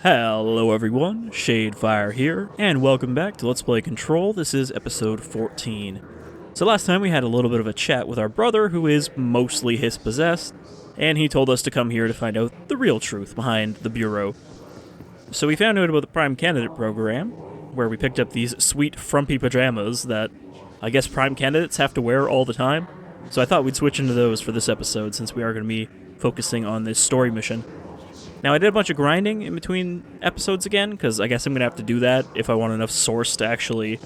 Hello everyone, Shadefyre here, and welcome back to Let's Play Control. This is episode 14. So last time we had a little bit of a chat with our brother, who is mostly Hiss-possessed, and he told us to come here to find out the real truth behind the Bureau. So we found out about the Prime Candidate program, where we picked up these sweet frumpy pajamas that I guess Prime Candidates have to wear all the time. So I thought we'd switch into those for this episode, since we are going to be focusing on this story mission. Now, I did a bunch of grinding in between episodes again, because I guess I'm going to have to do that if I want enough source to actually,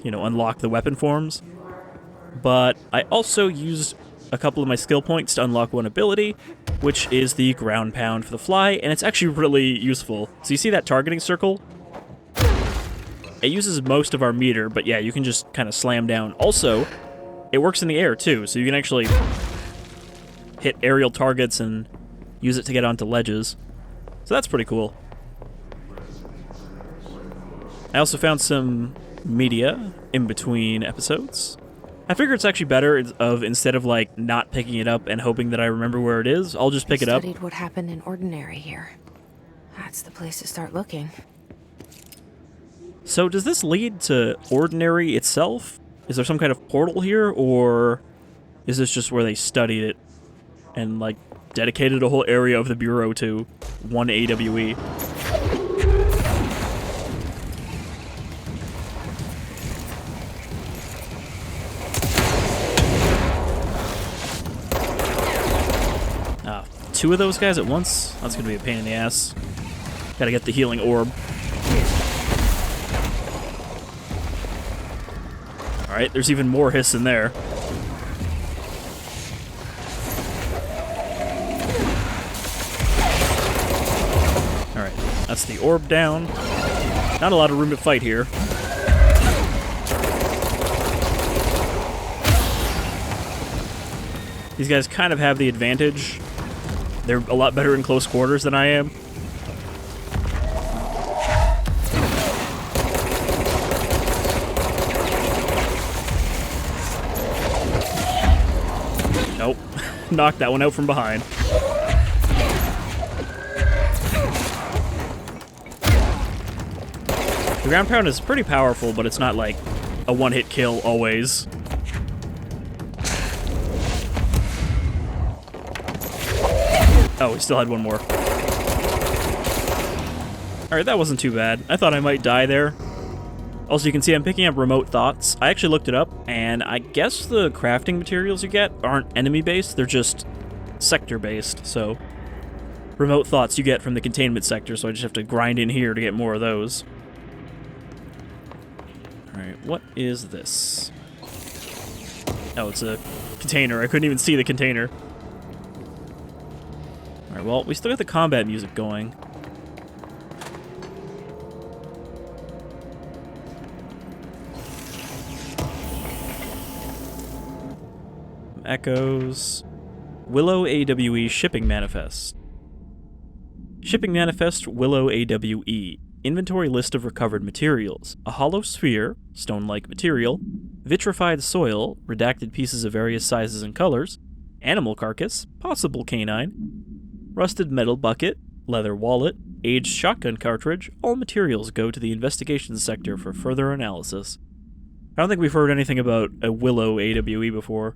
unlock the weapon forms. But I also used a couple of my skill points to unlock one ability, which is the ground pound for the fly, and it's actually really useful. So you see that targeting circle? It uses most of our meter, but yeah, you can just kind of slam down. Also, it works in the air too, so you can actually hit aerial targets and use it to get onto ledges. So that's pretty cool. I also found some media in between episodes. I figure it's actually better instead of like not picking it up and hoping that I remember where it is, I'll just pick it up. Studied what happened in Ordinary here. That's the place to start looking. So does this lead to Ordinary itself? Is there some kind of portal here, or is this just where they studied it and like dedicated a whole area of the Bureau to one AWE? Two of those guys at once? That's gonna be a pain in the ass. Gotta get the healing orb. Alright, there's even more hiss in there. Alright, that's the orb down. Not a lot of room to fight here. These guys kind of have the advantage. They're a lot better in close quarters than I am. Nope. Knocked that one out from behind. The ground pound is pretty powerful, but it's not like a one-hit kill always. Oh, we still had one more. Alright, that wasn't too bad. I thought I might die there. Also, you can see I'm picking up remote thoughts. I actually looked it up, and I guess the crafting materials you get aren't enemy-based, they're just sector-based, so remote thoughts you get from the containment sector, so I just have to grind in here to get more of those. Alright, what is this? Oh, it's a container. I couldn't even see the container. Alright, well, we still got the combat music going. Echoes. Willow AWE Shipping Manifest. Shipping Manifest Willow AWE. Inventory list of recovered materials. A hollow sphere, stone-like material, vitrified soil, redacted pieces of various sizes and colors, animal carcass, possible canine, rusted metal bucket, leather wallet, aged shotgun cartridge. All materials go to the investigation sector for further analysis. I don't think we've heard anything about a Willow AWE before.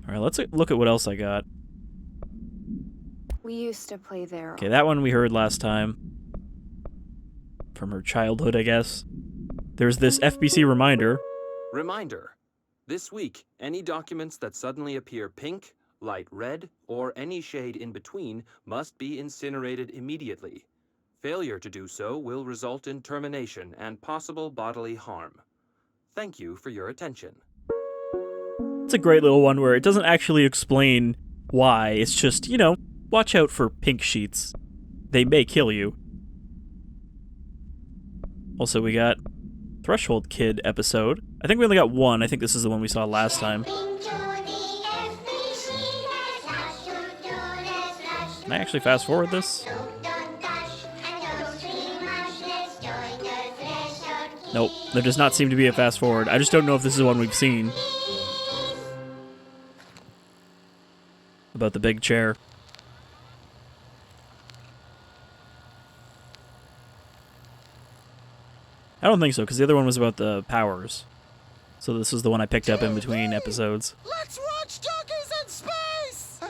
Alright, let's look at what else I got. We used to play there. Okay, that one we heard last time. From her childhood, I guess. There's this FBC reminder. Reminder. This week, any documents that suddenly appear pink, light red, or any shade in between must be incinerated immediately. Failure to do so will result in termination and possible bodily harm. Thank you for your attention. It's a great little one where it doesn't actually explain why. It's just, watch out for pink sheets. They may kill you. Also, we got Threshold Kid episode. I think we only got one. I think this is the one we saw last time. Can I actually fast forward this? Nope, there does not seem to be a fast forward. I just don't know if this is one we've seen. about the big chair. I don't think so, because the other one was about the powers. So this was the one I picked up in between episodes. Let's watch donkeys in space!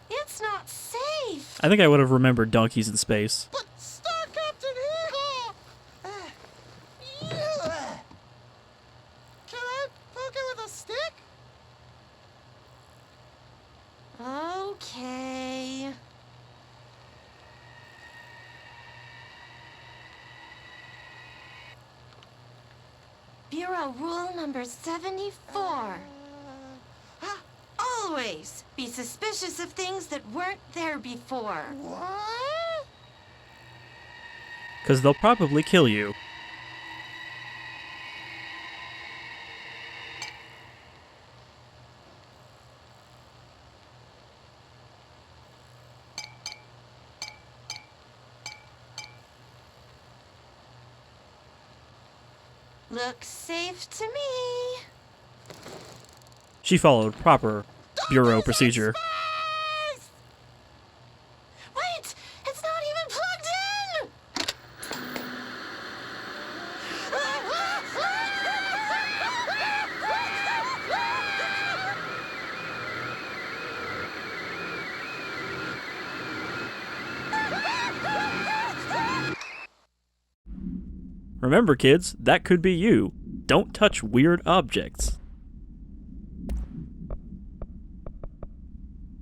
It's not safe. I think I would have remembered Donkeys in Space. But Star Captain Eagle! Can I poke it with a stick? Okay. Bureau rule number 74. Always be suspicious of things that weren't there before. What? Because they'll probably kill you. Looks safe to me. She followed proper Bureau procedure. Space! Wait! It's not even plugged in! Remember, kids, that could be you. Don't touch weird objects.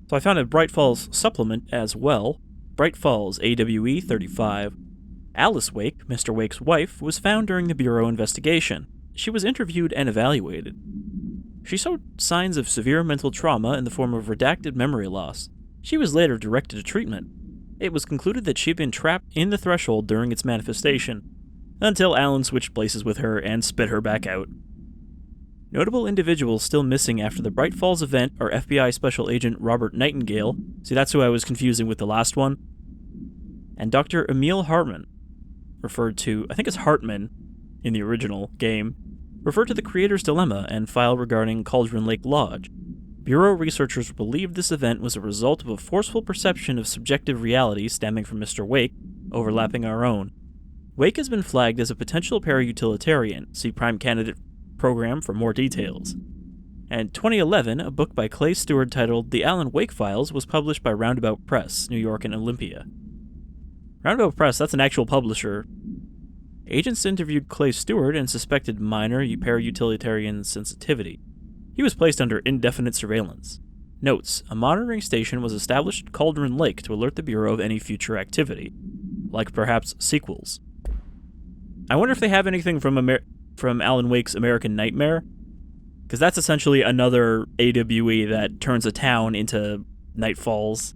So I found a Bright Falls supplement as well. Bright Falls AWE 35. Alice Wake, Mr. Wake's wife, was found during the Bureau investigation. She was interviewed and evaluated. She showed signs of severe mental trauma in the form of redacted memory loss. She was later directed to treatment. It was concluded that she had been trapped in the threshold during its manifestation, until Alan switched places with her and spit her back out. Notable individuals still missing after the Bright Falls event are FBI Special Agent Robert Nightingale, see that's who I was confusing with the last one, and Dr. Emil Hartman, referred to, I think it's Hartman in the original game, referred to the Creator's Dilemma and file regarding Cauldron Lake Lodge. Bureau researchers believed this event was a result of a forceful perception of subjective reality stemming from Mr. Wake, overlapping our own. Wake has been flagged as a potential para-utilitarian. See Prime Candidate Program for more details. And 2011, a book by Clay Stewart titled The Alan Wake Files was published by Roundabout Press, New York and Olympia. Roundabout Press, that's an actual publisher. Agents interviewed Clay Stewart and suspected minor para-utilitarian sensitivity. He was placed under indefinite surveillance. Notes, a monitoring station was established at Cauldron Lake to alert the Bureau of any future activity, like perhaps sequels. I wonder if they have anything from Alan Wake's American Nightmare, because that's essentially another AWE that turns a town into Night Falls.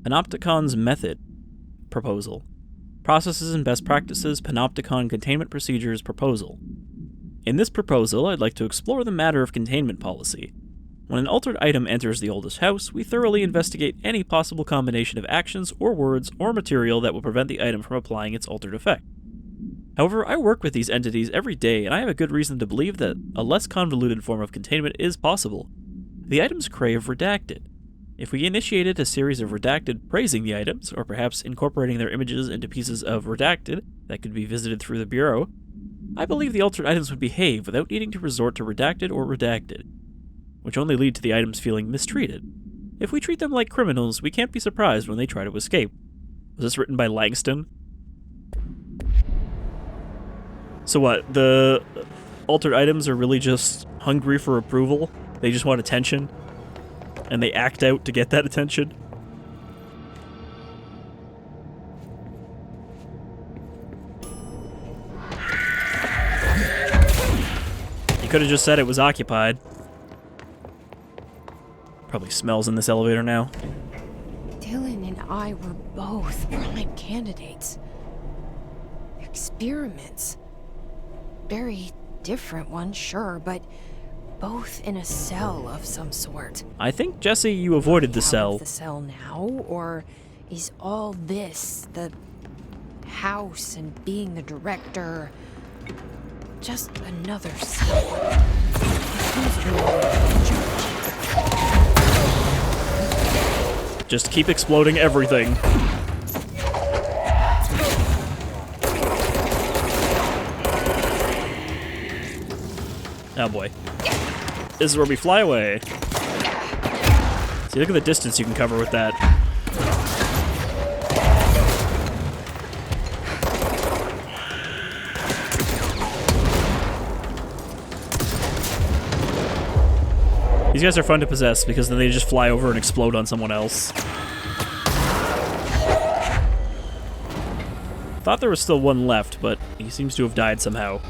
Panopticon's Method Proposal. Processes and Best Practices Panopticon Containment Procedures Proposal. In this proposal, I'd like to explore the matter of containment policy. When an altered item enters the oldest house, we thoroughly investigate any possible combination of actions or words or material that will prevent the item from applying its altered effect. However, I work with these entities every day, and I have a good reason to believe that a less convoluted form of containment is possible. The items crave redacted. If we initiated a series of redacted praising the items, or perhaps incorporating their images into pieces of redacted that could be visited through the Bureau, I believe the altered items would behave without needing to resort to redacted or redacted, which only lead to the items feeling mistreated. If we treat them like criminals, we can't be surprised when they try to escape. Was this written by Langston? So what, the altered items are really just hungry for approval? They just want attention? And they act out to get that attention? You could have just said it was occupied. Probably smells in this elevator now. Dylan and I were both prime candidates. Experiments. Very different ones, sure, but both in a cell of some sort. I think, Jesse, you avoided the cell. The cell now, or is all this, the house and being the director, just another cell? Who's really in charge? Just keep exploding everything. Oh boy. This is where we fly away. See, look at the distance you can cover with that. These guys are fun to possess because then they just fly over and explode on someone else. Thought there was still one left, but he seems to have died somehow.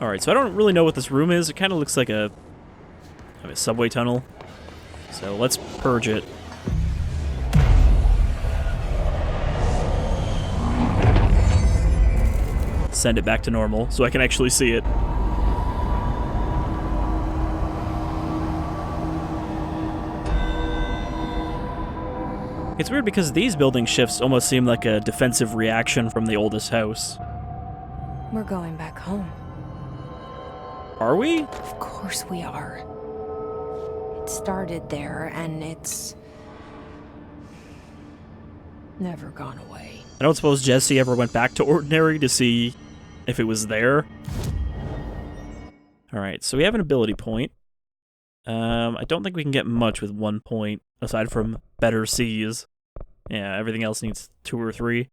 Alright, so I don't really know what this room is. It kind of looks like a subway tunnel. So let's purge it. Send it back to normal so I can actually see it. It's weird because these building shifts almost seem like a defensive reaction from the oldest house. We're going back home. Are we? Of course we are. It started there, and it's never gone away. I don't suppose Jesse ever went back to Ordinary to see if it was there. Alright, so we have an ability point. I don't think we can get much with 1 point, aside from better C's. Yeah, everything else needs 2 or 3.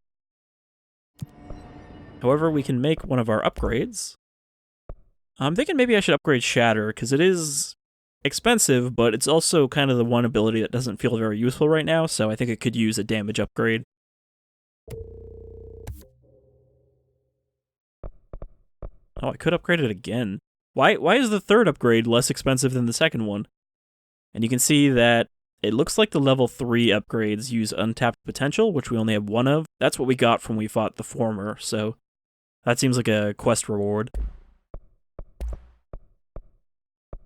However, we can make one of our upgrades. I'm thinking maybe I should upgrade Shatter, because it is expensive, but it's also kind of the one ability that doesn't feel very useful right now, so I think it could use a damage upgrade. Oh, I could upgrade it again. Why is the third upgrade less expensive than the second one? And you can see that it looks like the level 3 upgrades use untapped potential, which we only have 1 of. That's what we got from when we fought the former, so that seems like a quest reward.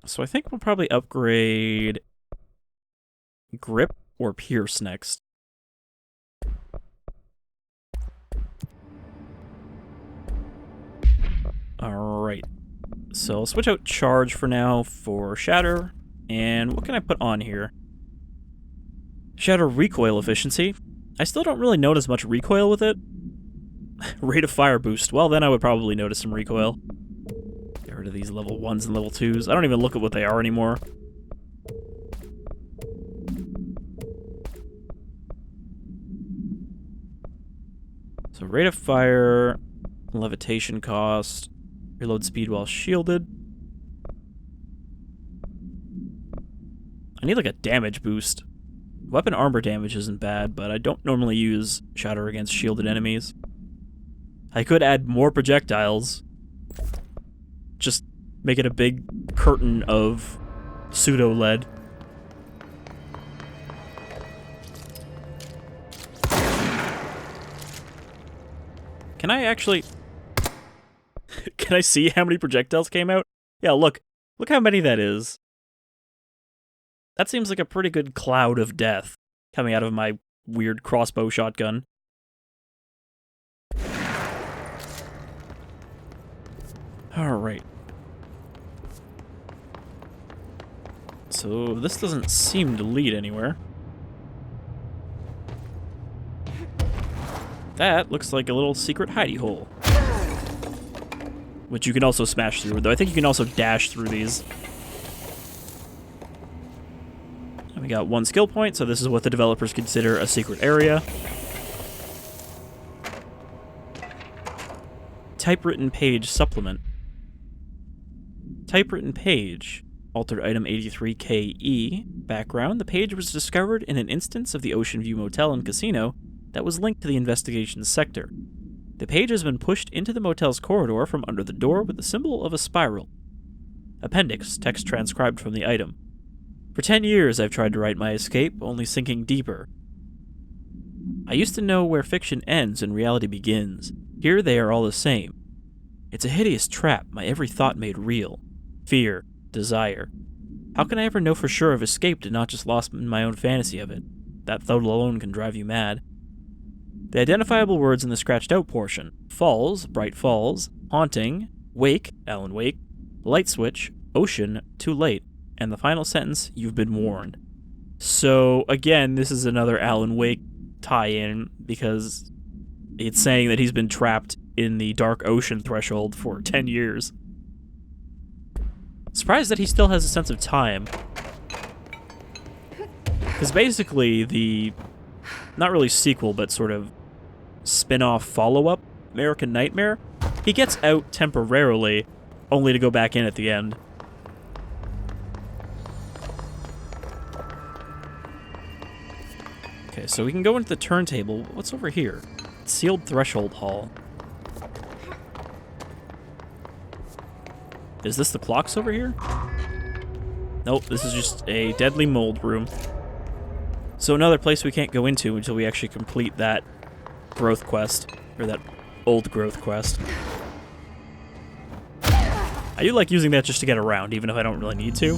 So I think we'll probably upgrade Grip or Pierce next. Alright. So I'll switch out Charge for now for Shatter. And what can I put on here? Shatter Recoil Efficiency. I still don't really notice much recoil with it. Rate of Fire Boost. Well, then I would probably notice some recoil. Get rid of these level 1s and level 2s. I don't even look at what they are anymore. So Rate of Fire, Levitation Cost, Reload Speed while shielded. I need like a damage boost. Weapon armor damage isn't bad, but I don't normally use Shatter against shielded enemies. I could add more projectiles. Just make it a big curtain of pseudo-lead. Can I actually... Can I see how many projectiles came out? Yeah, look. Look how many that is. That seems like a pretty good cloud of death coming out of my weird crossbow shotgun. Alright. So this doesn't seem to lead anywhere. That looks like a little secret hidey hole. Which you can also smash through, though I think you can also dash through these. And we got 1 skill point, so this is what the developers consider a secret area. Typewritten page supplement. Typewritten page. Altered item 83KE. Background. The page was discovered in an instance of the Ocean View Motel and Casino that was linked to the investigations sector. The page has been pushed into the motel's corridor from under the door with the symbol of a spiral. Appendix. Text transcribed from the item. For 10 years I've tried to write my escape, only sinking deeper. I used to know where fiction ends and reality begins. Here they are all the same. It's a hideous trap, my every thought made real. Fear. Desire. How can I ever know for sure I've escaped and not just lost in my own fantasy of it? That thought alone can drive you mad. The identifiable words in the scratched out portion. Falls, Bright Falls, Haunting, Wake, Alan Wake, Light Switch, Ocean, Too Late. And the final sentence, you've been warned. So, again, this is another Alan Wake tie-in, because it's saying that he's been trapped in the dark ocean threshold for 10 years. Surprised that he still has a sense of time. Because basically, the, not really sequel, but sort of spin-off follow-up, American Nightmare, he gets out temporarily, only to go back in at the end. Okay, so we can go into the turntable. What's over here? Sealed threshold hall. Is this the clocks over here? Nope, this is just a deadly mold room. So another place we can't go into until we actually complete that growth quest, or that old growth quest. I do like using that just to get around, even if I don't really need to.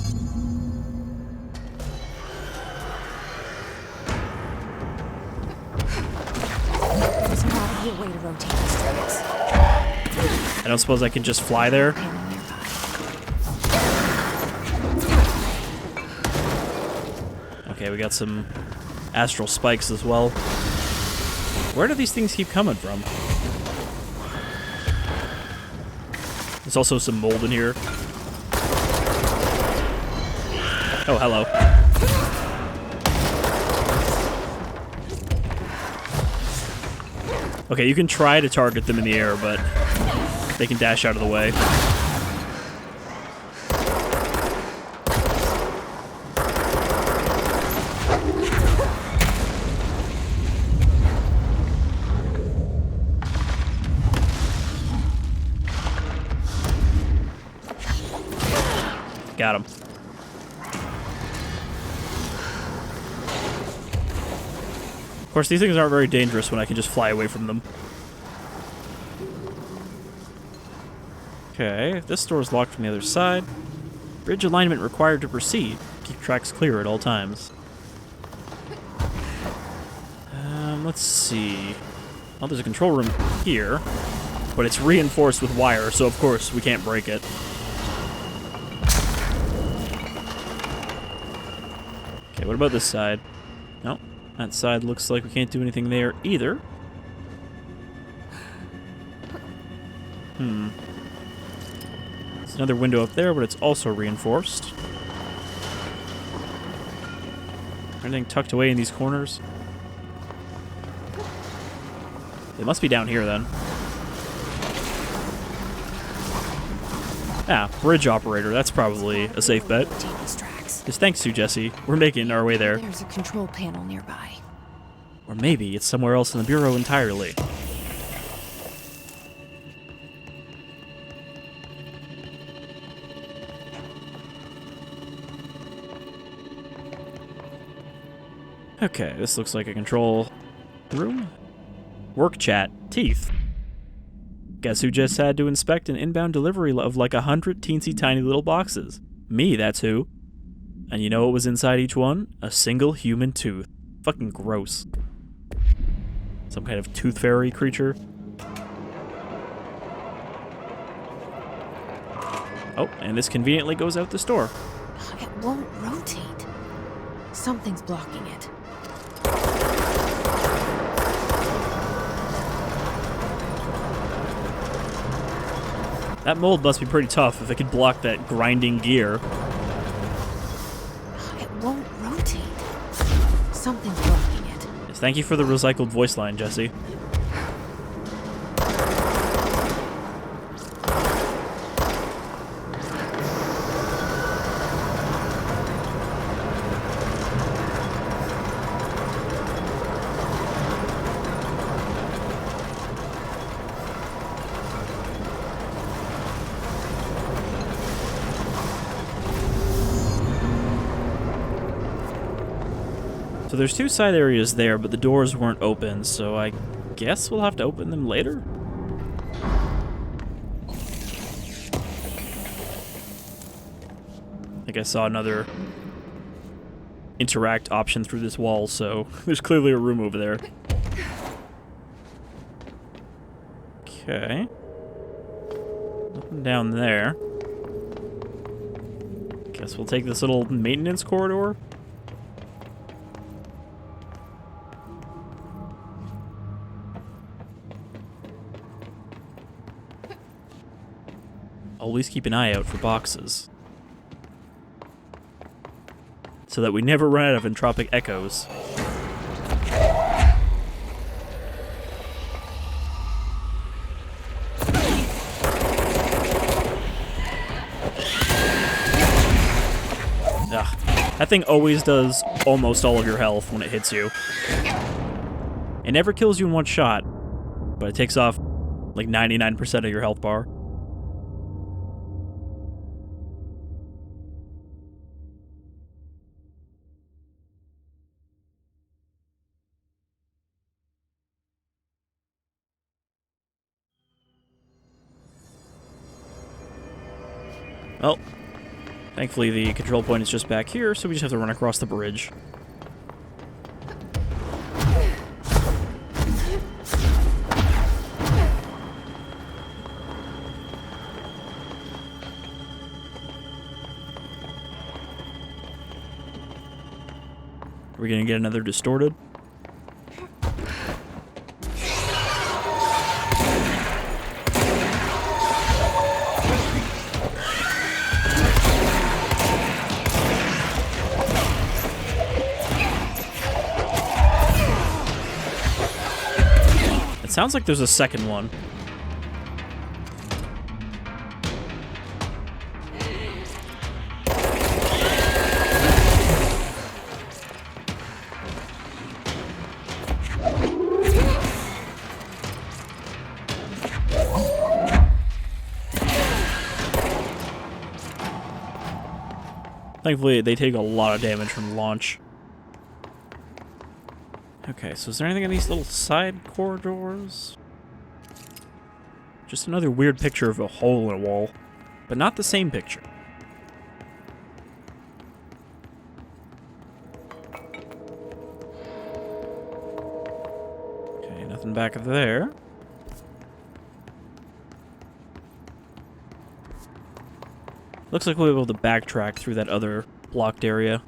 There's gotta be a way to rotate these tracks. I don't suppose I can just fly there? Panel nearby. Okay, we got some astral spikes as well. Where do these things keep coming from? There's also some mold in here. Oh, hello. Okay, you can try to target them in the air, but they can dash out of the way. Got him. Of course, these things aren't very dangerous when I can just fly away from them. Okay, this door is locked from the other side. Bridge alignment required to proceed. Keep tracks clear at all times. Let's see. Well, there's a control room here, but it's reinforced with wire, so of course we can't break it. Okay, what about this side? Nope, that side looks like we can't do anything there either. There's another window up there, but it's also reinforced. Anything tucked away in these corners? They must be down here then. Ah, bridge operator. That's probably a safe bet. Rotate these tracks. Just thanks to Jesse. We're making our way there. There's a control panel nearby. Or maybe it's somewhere else in the Bureau entirely. Okay, this looks like a control room. Work chat. Teeth. Guess who just had to inspect an inbound delivery of like 100 teensy tiny little boxes? Me, that's who. And you know what was inside each one? A single human tooth. Fucking gross. Some kind of tooth fairy creature. Oh, and this conveniently goes out this door. It won't rotate. Something's blocking it. That mold must be pretty tough if it could block that grinding gear. It won't rotate. Something's blocking it. Yes, thank you for the recycled voice line, Jesse. So there's two side areas there, but the doors weren't open, so I guess we'll have to open them later? I think I saw another interact option through this wall, so there's clearly a room over there. Okay. Nothing down there. Guess we'll take this little maintenance corridor. Always keep an eye out for boxes, so that we never run out of entropic echoes. Ugh. That thing always does almost all of your health when it hits you. It never kills you in one shot, but it takes off like 99% of your health bar. Well, thankfully the control point is just back here, so we just have to run across the bridge. Are we gonna get another distorted? It sounds like there's a second one. Thankfully, they take a lot of damage from launch. Okay, so is there anything in these little side corridors? Just another weird picture of a hole in a wall, but not the same picture. Okay, nothing back there. Looks like we'll be able to backtrack through that other blocked area.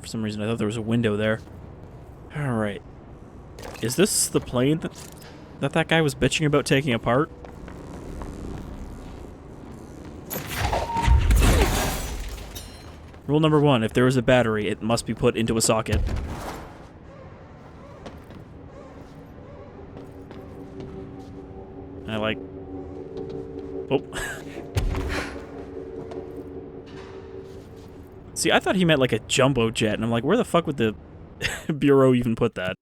For some reason, I thought there was a window there. Alright. Is this the plane that guy was bitching about taking apart? Rule number 1, if there is a battery, it must be put into a socket. I like... Oh. See, I thought he meant like a jumbo jet, and I'm like, where the fuck would the Bureau even put that?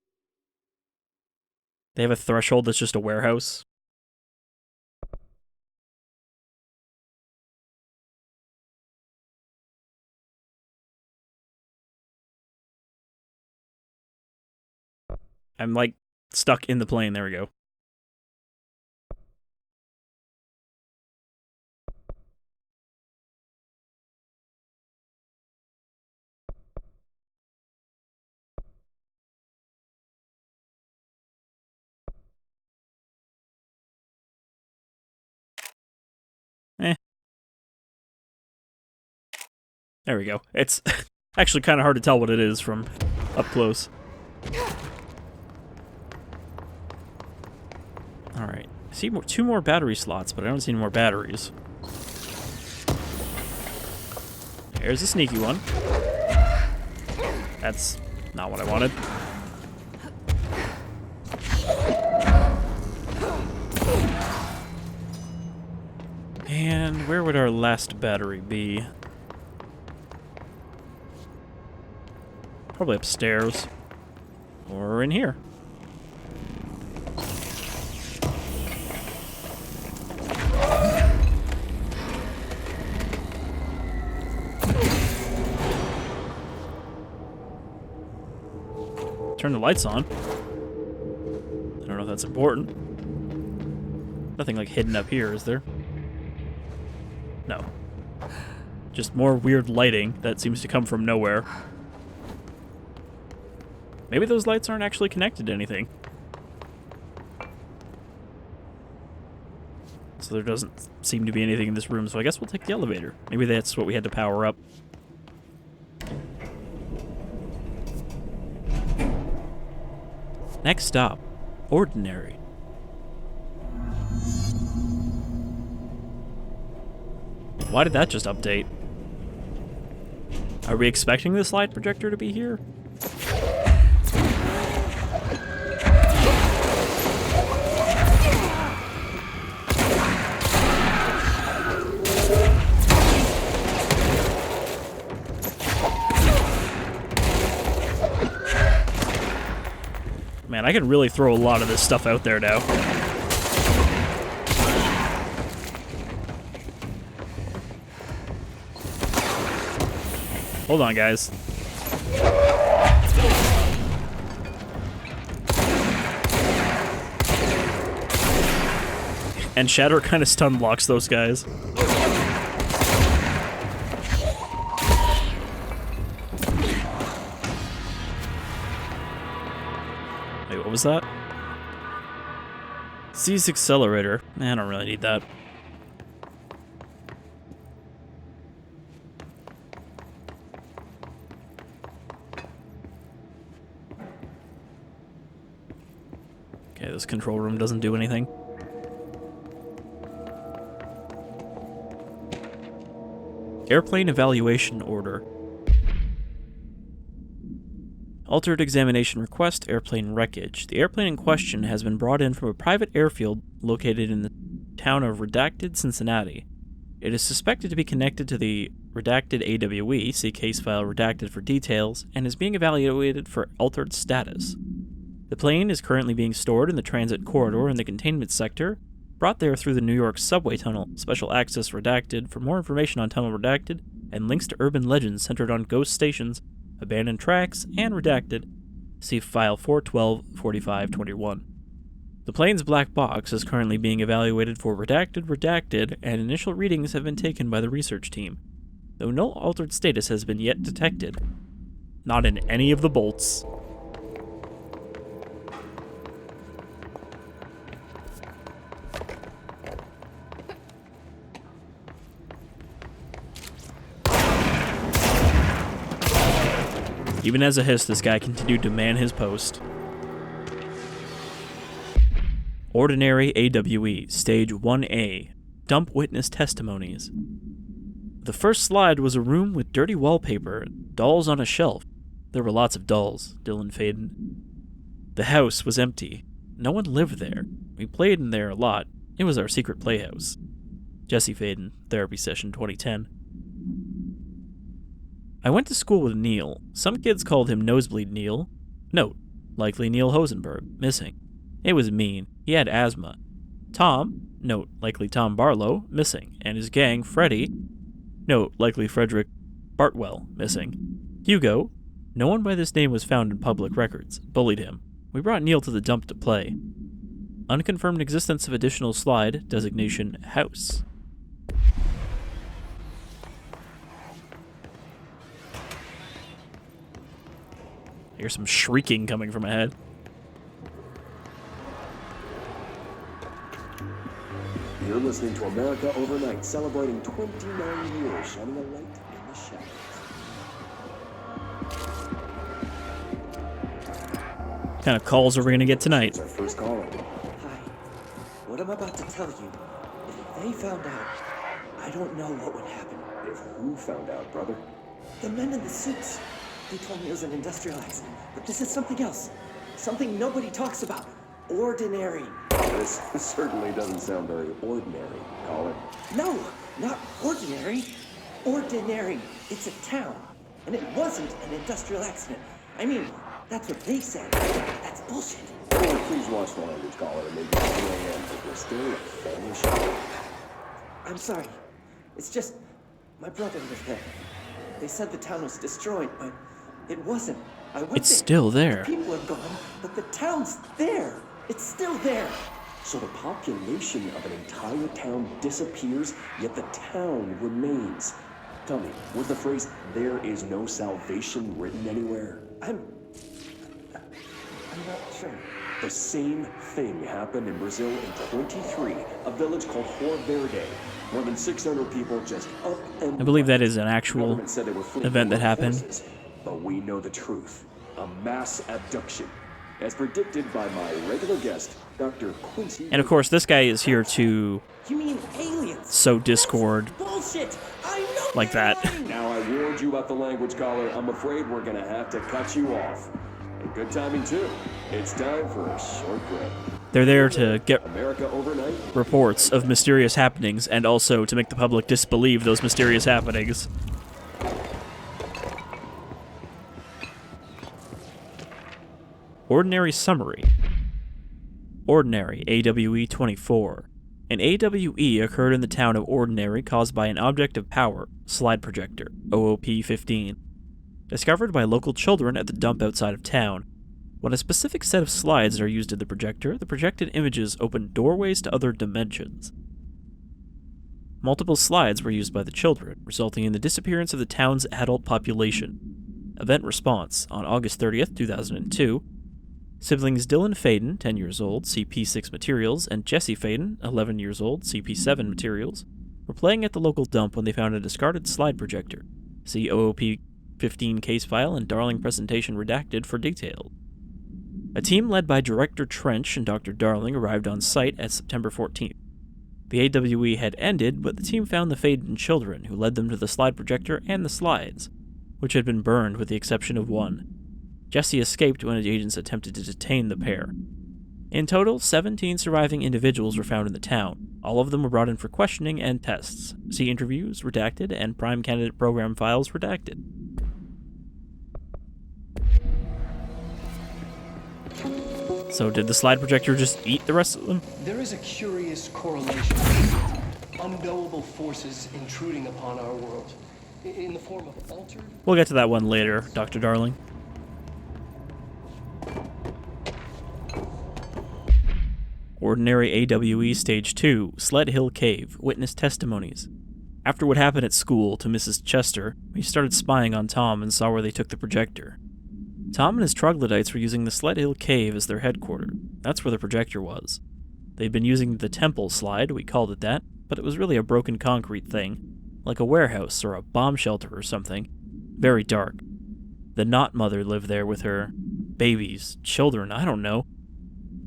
They have a threshold that's just a warehouse. I'm like stuck in the plane. There we go. There we go. It's actually kind of hard to tell what it is from up close. Alright. I see two more battery slots, but I don't see any more batteries. There's a sneaky one. That's not what I wanted. And where would our last battery be? Probably upstairs. Or in here. Turn the lights on. that's important. Nothing like hidden up here, is there? No. Just more weird lighting that seems to come from nowhere. Maybe those lights aren't actually connected to anything. So there doesn't seem to be anything in this room, so I guess we'll take the elevator. Maybe that's what we had to power up. Next stop, Ordinary. Why did that just update? Are we expecting the slide projector to be here? Man, I can really throw a lot of this stuff out there now. Hold on, guys. And Shatter kind of stun blocks those guys. Wait, what was that? Seize accelerator. I don't really need that. Okay, this control room doesn't do anything. Airplane evaluation order. Altered examination request, airplane wreckage. The airplane in question has been brought in from a private airfield located in the town of Redacted, Cincinnati. It is suspected to be connected to the Redacted AWE, see case file Redacted for details, and is being evaluated for altered status. The plane is currently being stored in the transit corridor in the containment sector, brought there through the New York subway tunnel, special access Redacted. For more information on Tunnel Redacted and links to urban legends centered on ghost stations, abandoned tracks, and Redacted, see file 412-4521. The plane's black box is currently being evaluated for Redacted, and initial readings have been taken by the research team, though no altered status has been yet detected. Not in any of the bolts. Even as a hiss, this guy continued to man his post. Ordinary AWE, Stage 1A, Dump Witness Testimonies. The first slide was a room with dirty wallpaper, dolls on a shelf. There were lots of dolls, Dylan Faden. The house was empty. No one lived there. We played in there a lot. It was our secret playhouse. Jesse Faden, Therapy Session 2010. I went to school with Neil. Some kids called him Nosebleed Neil. Note, likely Neil Hosenberg, missing. It was mean. He had asthma. Tom, note, likely Tom Barlow, missing. And his gang, Freddy, note, likely Frederick Bartwell, missing. Hugo, no one by this name was found in public records, bullied him. We brought Neil to the dump to play. Unconfirmed existence of additional slide, designation house. I hear some shrieking coming from ahead. You're listening to America Overnight, celebrating 29 years, shining a light in the shadows. What kind of calls are we going to get tonight? It's our first caller. Hi. What I'm about to tell you, if they found out, I don't know what would happen. If who found out, brother? The men in the suits. They told me it was an industrial accident, but this is something else. Something nobody talks about. Ordinary. This certainly doesn't sound very ordinary, caller. No, not ordinary. Ordinary. It's a town. And it wasn't an industrial accident. I mean, that's what they said. That's bullshit. Oh, please watch the language, caller. Maybe 2 a.m., but we're still a family show. I'm sorry. It's just, my brother lived there. They said the town was destroyed, but it wasn't. I went It's there. still there. The people are gone, but the town's there. It's still there. So the population of an entire town disappears, yet the town remains. Tell me, was the phrase, "there is no salvation," written anywhere? I'm not sure. The same thing happened in Brazil in 23, a village called Rio Verde. More than 600 people just up and I believe that is an actual Government said they were fleeing event that armed happened. forces, but we know the truth. A mass abduction, as predicted by my regular guest, Dr. Quincy. And of course, this guy is here to You mean aliens? sow discord Bullshit! I know like they're that. lying. Now I warned you about the language caller. I'm afraid we're gonna have to cut you off. And good timing too. It's time for a short break. They're there to get America Overnight. reports of mysterious happenings and also to make the public disbelieve those mysterious happenings. Ordinary summary. Ordinary, AWE 24. An AWE occurred in the town of Ordinary caused by an object of power, slide projector, OOP-15. Discovered by local children at the dump outside of town. When a specific set of slides are used in the projected images open doorways to other dimensions. Multiple slides were used by the children, resulting in the disappearance of the town's adult population. Event response, on August 30th, 2002, siblings Dylan Faden, 10 years old, CP6 materials, and Jesse Faden, 11 years old, CP7 materials, were playing at the local dump when they found a discarded slide projector. See OOP-15 case file and Darling presentation redacted for detail. A team led by Director Trench and Dr. Darling arrived on site at September 14th. The AWE had ended, but the team found the Faden children, who led them to the slide projector and the slides, which had been burned with the exception of one. Jesse escaped when the agents attempted to detain the pair. In total, 17 surviving individuals were found in the town. All of them were brought in for questioning and tests. See interviews, redacted, and prime candidate program files, redacted. So did the slide projector just eat the rest of them? There is a curious correlation. Unknowable forces intruding upon our world. In the form of altered... We'll get to that one later, Dr. Darling. Ordinary AWE Stage 2, Sled Hill Cave, Witness Testimonies. After what happened at school to Mrs. Chester, we started spying on Tom and saw where they took the projector. Tom and his troglodytes were using the Sled Hill Cave as their headquarters. That's where the projector was. They'd been using the temple slide, we called it that, but it was really a broken concrete thing, like a warehouse or a bomb shelter or something. Very dark. The Knot Mother lived there with her babies, children, I don't know.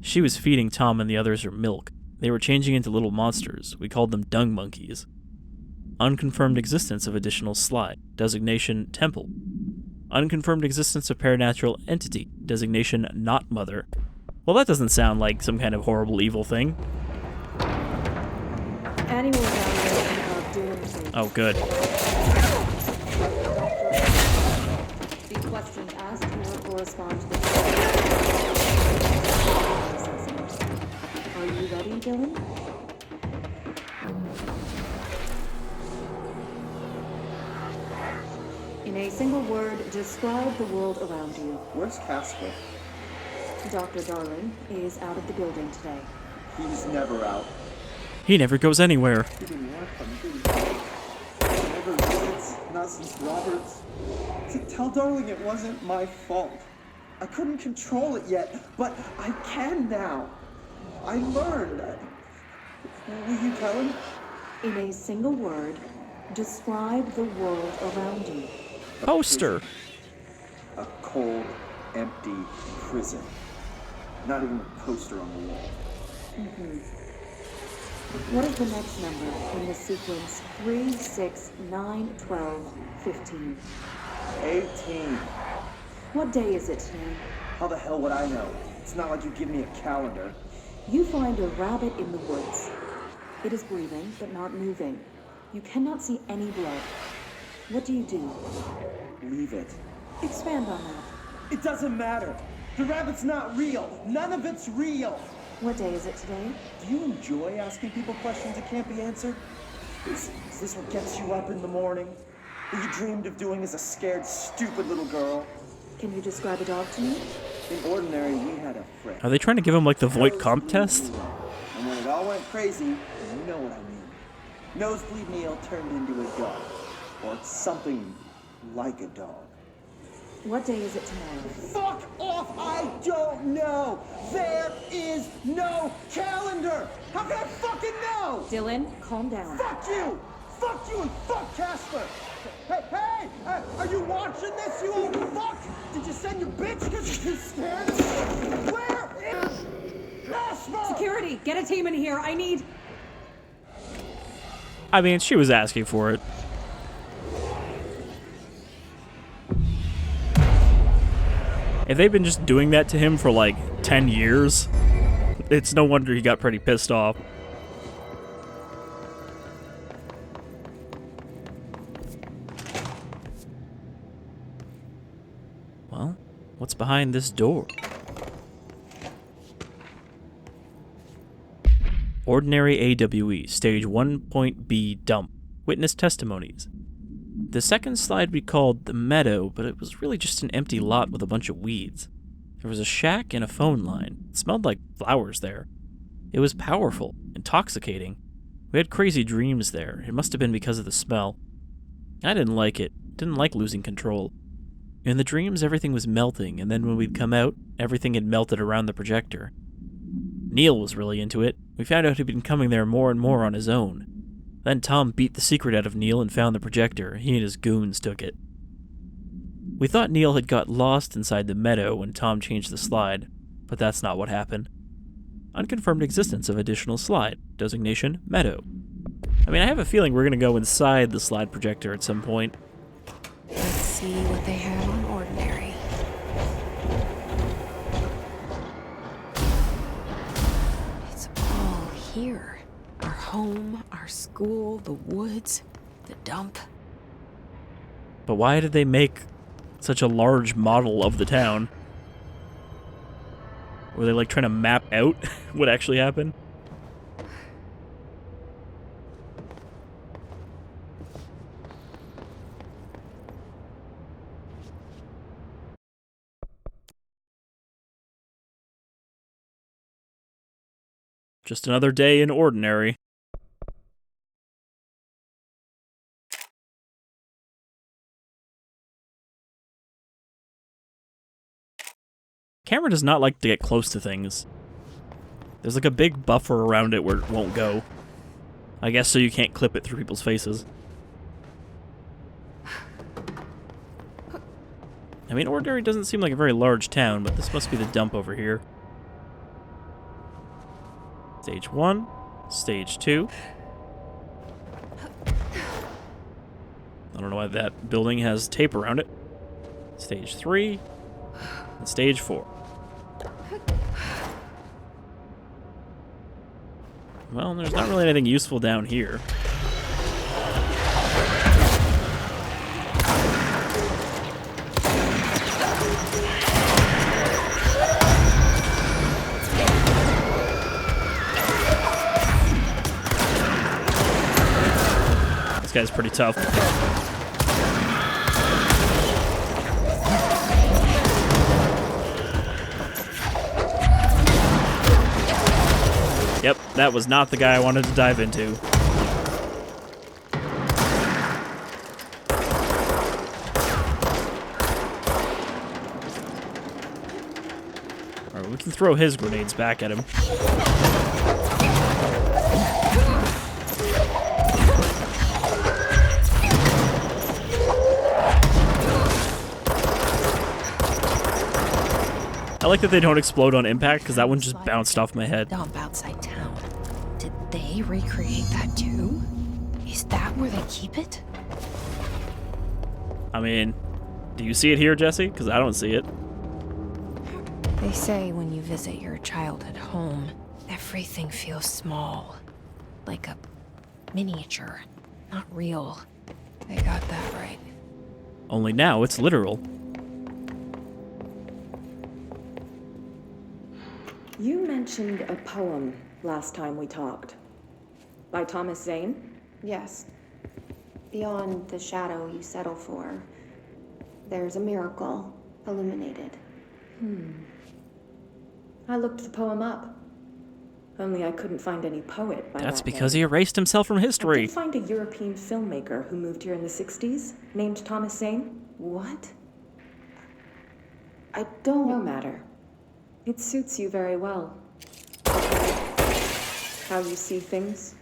She was feeding Tom and the others her milk. They were changing into little monsters. We called them dung monkeys. Unconfirmed existence of additional slide. Designation temple. Unconfirmed existence of paranatural entity. Designation Knot Mother. Well, that doesn't sound like some kind of horrible evil thing. Anyone down there doing things. Oh, good. The questions asked here correspond to the... Are you ready, Dylan? In a single word, describe the world around you. Where's Casper? Dr. Darling is out of the building today. He's never out. He never goes anywhere. He didn't work on duty. Never visits, not since Roberts. See, tell Darling it wasn't my fault. I couldn't control it yet, but I can now. I learned. Will you tell him? In a single word, describe the world around you. Poster. A cold, empty prison. Not even a poster on the wall. What is the next number in the sequence 3, 6, 9, 12, 15? 18. What day is it today? How the hell would I know? It's not like you give me a calendar. You find a rabbit in the woods. It is breathing, but not moving. You cannot see any blood. What do you do? Leave it. Expand on that. It doesn't matter. The rabbit's not real. None of it's real. What day is it today? Do you enjoy asking people questions that can't be answered? Is this what gets you up in the morning? What you dreamed of doing as a scared, stupid little girl? Can you describe a dog to me? In Ordinary, we had a friend. Are they trying to give him like the Voight comp test? And when it all went crazy, you know what I mean. Nosebleed Neil turned into a dog. Or something like a dog. What day is it tomorrow? Fuck off! I don't know! There is no calendar! How can I fucking know? Dylan, calm down. Fuck you! Fuck you and fuck Casper! Hey! Are you watching this, you old fuck? Did you send your bitch because you're too scared? Where is Casper? Security, get a team in here. I need... I mean, she was asking for it. If they've been just doing that to him for like 10 years, it's no wonder he got pretty pissed off. Well, what's behind this door? Ordinary AWE, Stage 1.B Dump. Witness testimonies. The second slide we called the Meadow, but it was really just an empty lot with a bunch of weeds. There was a shack and a phone line. It smelled like flowers there. It was powerful, intoxicating. We had crazy dreams there. It must have been because of the smell. I didn't like it. Didn't like losing control. In the dreams, everything was melting, and then when we'd come out, everything had melted around the projector. Neil was really into it. We found out he'd been coming there more and more on his own. Then Tom beat the secret out of Neil and found the projector. He and his goons took it. We thought Neil had got lost inside the meadow when Tom changed the slide, but that's not what happened. Unconfirmed existence of additional slide. Designation, Meadow. I mean, I have a feeling we're going to go inside the slide projector at some point. Let's see what they have on Ordinary. It's all here. Our home, our school, the woods, the dump. But why did they make such a large model of the town? Were they like trying to map out what actually happened? Just another day in Ordinary. Camera does not like to get close to things. There's like a big buffer around it where it won't go. I guess so you can't clip it through people's faces. I mean, Ordinary doesn't seem like a very large town, but this must be the dump over here. Stage 1, Stage 2. I don't know why that building has tape around it. Stage 3, and Stage 4. Well, there's not really anything useful down here. This guy's pretty tough. Yep, that was not the guy I wanted to dive into. Alright, we can throw his grenades back at him. I like that they don't explode on impact, because that one just bounced off my head. Dump outside town. Did they recreate that too? Is that where they keep it? I mean, do you see it here, Jesse? Because I don't see it. They say when you visit your childhood home, everything feels small. Like a miniature, not real. They got that right. Only now it's literal. You mentioned a poem last time we talked. By Thomas Zane? Yes. Beyond the shadow you settle for, there's a miracle illuminated. I looked the poem up. Only I couldn't find any poet by That's that because name. he erased himself from I history. did find a European filmmaker who moved here in the 60s, named Thomas Zane. What? I don't... No matter. It suits you very well. How you see things.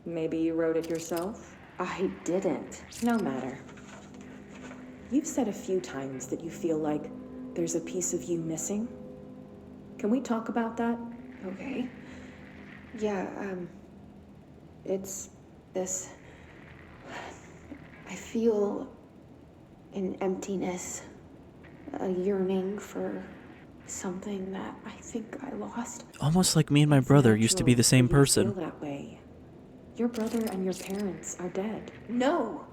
Maybe you wrote it yourself? I didn't. No matter. You've said a few times that you feel like there's a piece of you missing. Can we talk about that? Okay. Yeah, it's this... I feel an emptiness, a yearning for something that I think I lost. Almost like me and my brother used to be the same person. You feel that way. Your brother and your parents are dead. No!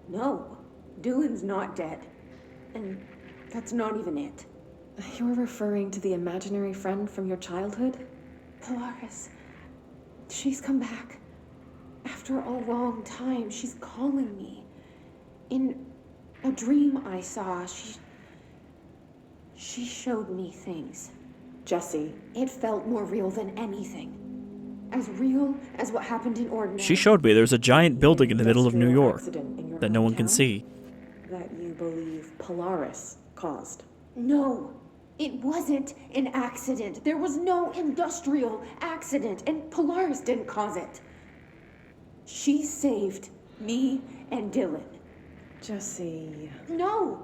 No. Dylan's not dead. And that's not even it. You're referring to the imaginary friend from your childhood? Polaris. She's come back. After a long time, she's calling me. In a dream I saw, she showed me things. Jesse. It felt more real than anything. As real as what happened in Ordinary. She showed me there's a giant building in the middle of New York Accident in your that no one can hometown see. That you believe Polaris caused. No, it wasn't an accident. There was no industrial accident, and Polaris didn't cause it. She saved me and Dylan. Jesse. No!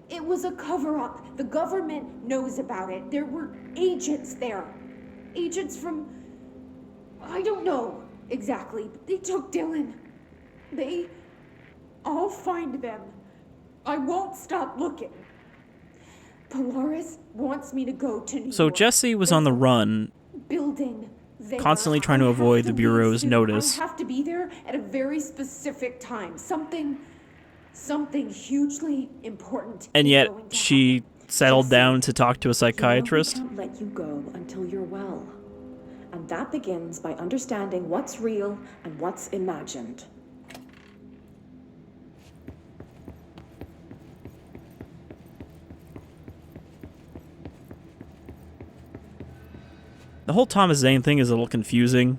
It was a cover-up. The government knows about it. There were agents there. Agents from... I don't know exactly, but they took Dylan. I'll find them. I won't stop looking. Polaris wants me to go to New York. So Jesse was on the run, Building there. constantly trying to I have avoid the leave Bureau's soon. notice. I have to be there at a very specific time. Something hugely important. And is yet going to she happen. settled Jesse, down to talk to a psychiatrist. You know we can't let you go until you're well. And that begins by understanding what's real and what's imagined. The whole Thomas Zane thing is a little confusing,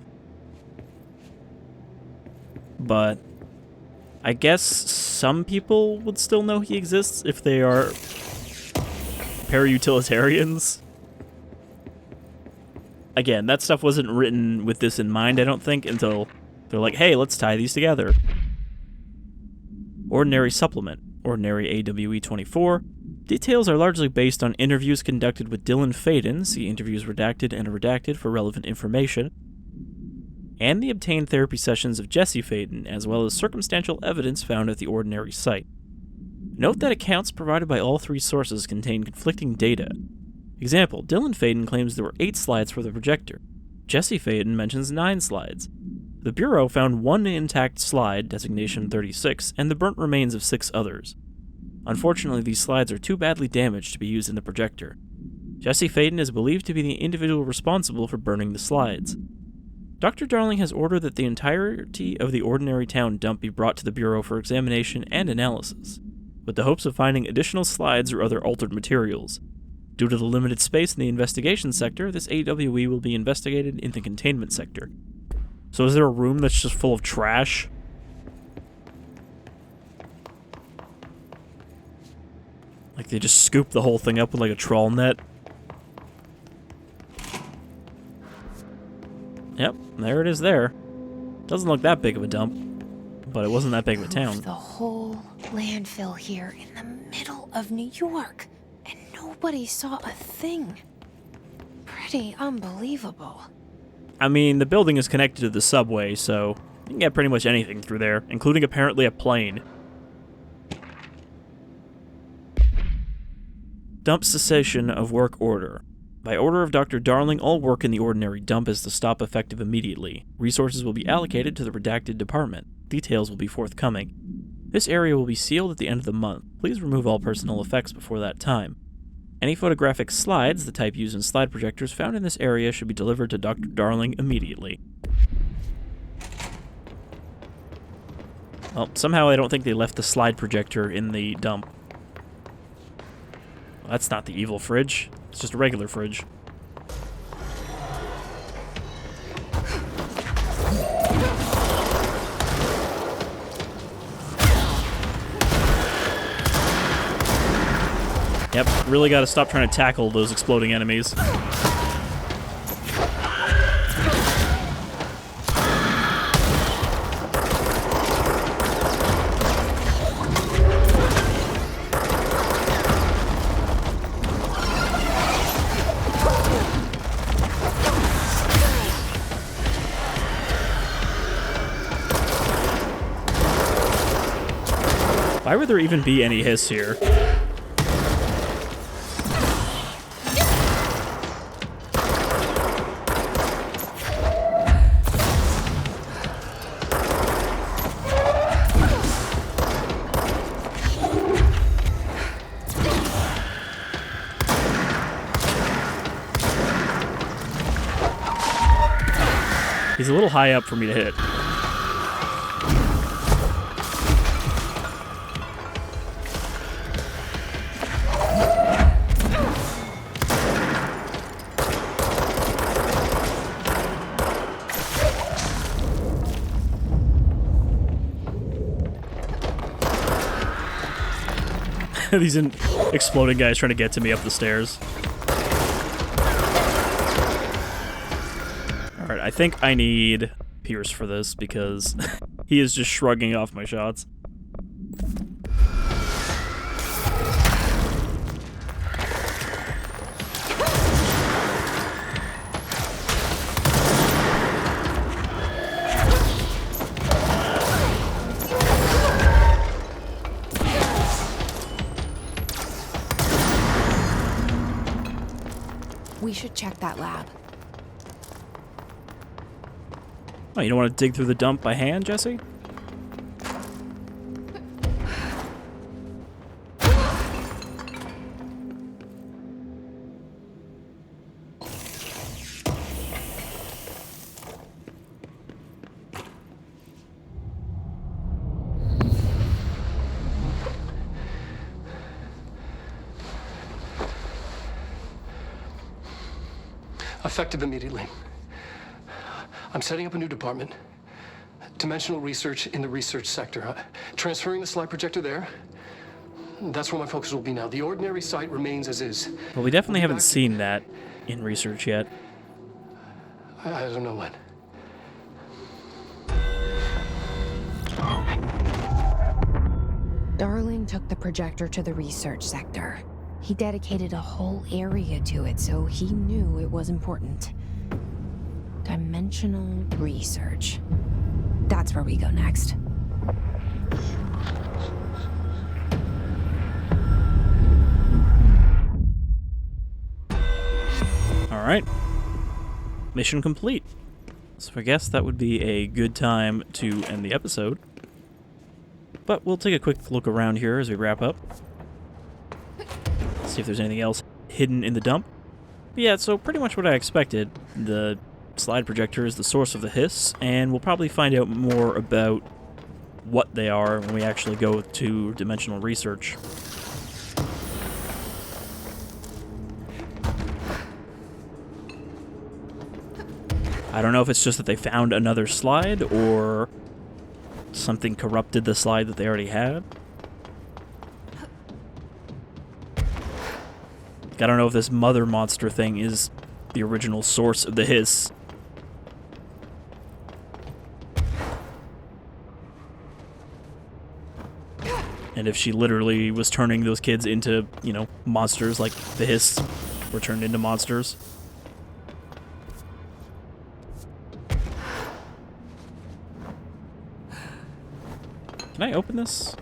but I guess some people would still know he exists if they are para-utilitarians. Again, that stuff wasn't written with this in mind, I don't think, until they're like, hey, let's tie these together. Ordinary Supplement, Ordinary AWE 24. Details are largely based on interviews conducted with Dylan Faden, see interviews redacted and redacted for relevant information, and the obtained therapy sessions of Jesse Faden, as well as circumstantial evidence found at the Ordinary site. Note that accounts provided by all three sources contain conflicting data. Example, Dylan Faden claims there were 8 slides for the projector. Jesse Faden mentions 9 slides. The Bureau found 1 intact slide, designation 36, and the burnt remains of 6 others. Unfortunately, these slides are too badly damaged to be used in the projector. Jesse Faden is believed to be the individual responsible for burning the slides. Dr. Darling has ordered that the entirety of the Ordinary Town dump be brought to the Bureau for examination and analysis, with the hopes of finding additional slides or other altered materials. Due to the limited space in the investigation sector, this AWE will be investigated in the containment sector. So is there a room that's just full of trash? Like they just scoop the whole thing up with like a trawl net? Yep, there it is there. Doesn't look that big of a dump, but it wasn't that big of a town. The whole landfill here in the middle of New York, and nobody saw a thing. Pretty unbelievable. I mean, the building is connected to the subway, so you can get pretty much anything through there, including apparently a plane. Dump cessation of work order. By order of Dr. Darling, all work in the Ordinary dump is to stop effective immediately. Resources will be allocated to the redacted department. Details will be forthcoming. This area will be sealed at the end of the month. Please remove all personal effects before that time. Any photographic slides, the type used in slide projectors, found in this area should be delivered to Dr. Darling immediately. Well, somehow I don't think they left the slide projector in the dump. That's not the evil fridge. It's just a regular fridge. Yep, really gotta stop trying to tackle those exploding enemies. Why would there even be any hiss here? He's a little high up for me to hit. These exploding guys trying to get to me up the stairs. Alright, I think I need Pierce for this because he is just shrugging off my shots. We should check that lab. Oh, you don't want to dig through the dump by hand, Jesse? Effective immediately. I'm setting up a new department. Dimensional research in the research sector. Transferring the slide projector there. That's where my focus will be now. The ordinary site remains as is. Well, we definitely haven't seen that in research yet. I don't know when. Darling took the projector to the research sector. He dedicated a whole area to it, so he knew it was important. Dimensional research. That's where we go next. All right. Mission complete. So I guess that would be a good time to end the episode. But we'll take a quick look around here as we wrap up. See if there's anything else hidden in the dump. But yeah, so pretty much what I expected. The slide projector is the source of the hiss, and we'll probably find out more about what they are when we actually go to dimensional research. I don't know if it's just that they found another slide, or something corrupted the slide that they already had. I don't know if this mother monster thing is the original source of the hiss. And if she literally was turning those kids into, you know, monsters, like the hiss were turned into monsters. Can I open this?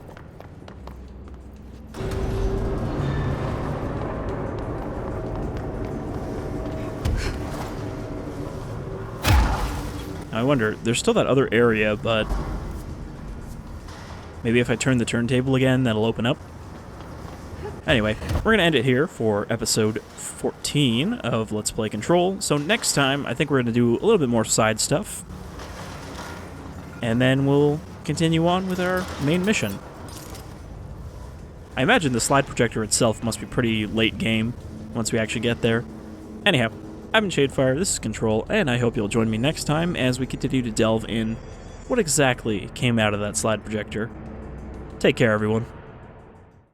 I wonder, there's still that other area, but maybe if I turn the turntable again, that'll open up. Anyway, we're going to end it here for episode 14 of Let's Play Control. So next time, I think we're going to do a little bit more side stuff. And then we'll continue on with our main mission. I imagine the slide projector itself must be pretty late game once we actually get there. Anyhow, I've been Shadefyre, this is Control, and I hope you'll join me next time as we continue to delve in what exactly came out of that slide projector. Take care, everyone.